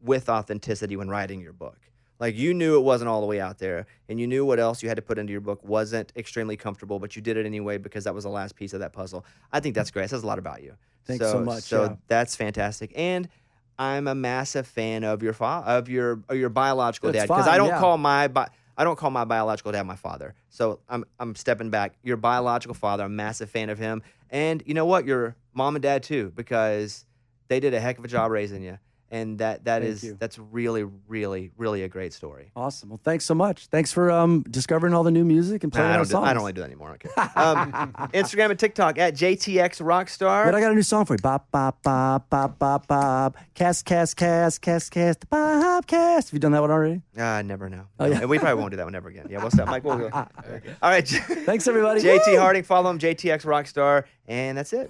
with authenticity when writing your book. Like, you knew it wasn't all the way out there, and you knew what else you had to put into your book wasn't extremely comfortable, but you did it anyway because that was the last piece of that puzzle. I think that's great. It says a lot about you. Thanks so much. So that's fantastic. And I'm a massive fan of your biological dad, because I don't call my biological dad my father. So I'm stepping back. Your biological father, I'm a massive fan of him. And you know what? Your mom and dad too, because they did a heck of a job raising you. And that's really, really, really a great story. Awesome. Well, thanks so much. Thanks for discovering all the new music and playing our songs. I don't really do that anymore. Okay. Instagram and TikTok at JTX Rockstar. But I got a new song for you. Bop, bop, bop, bop, bop, bop. Cast, Bobcast. Have you done that one already? I never know. Oh, yeah. And we probably won't do that one ever again. Yeah, what's up, Mike? We'll go. All right. Thanks, everybody. JT Harding. Follow him, JTX Rockstar. And that's it.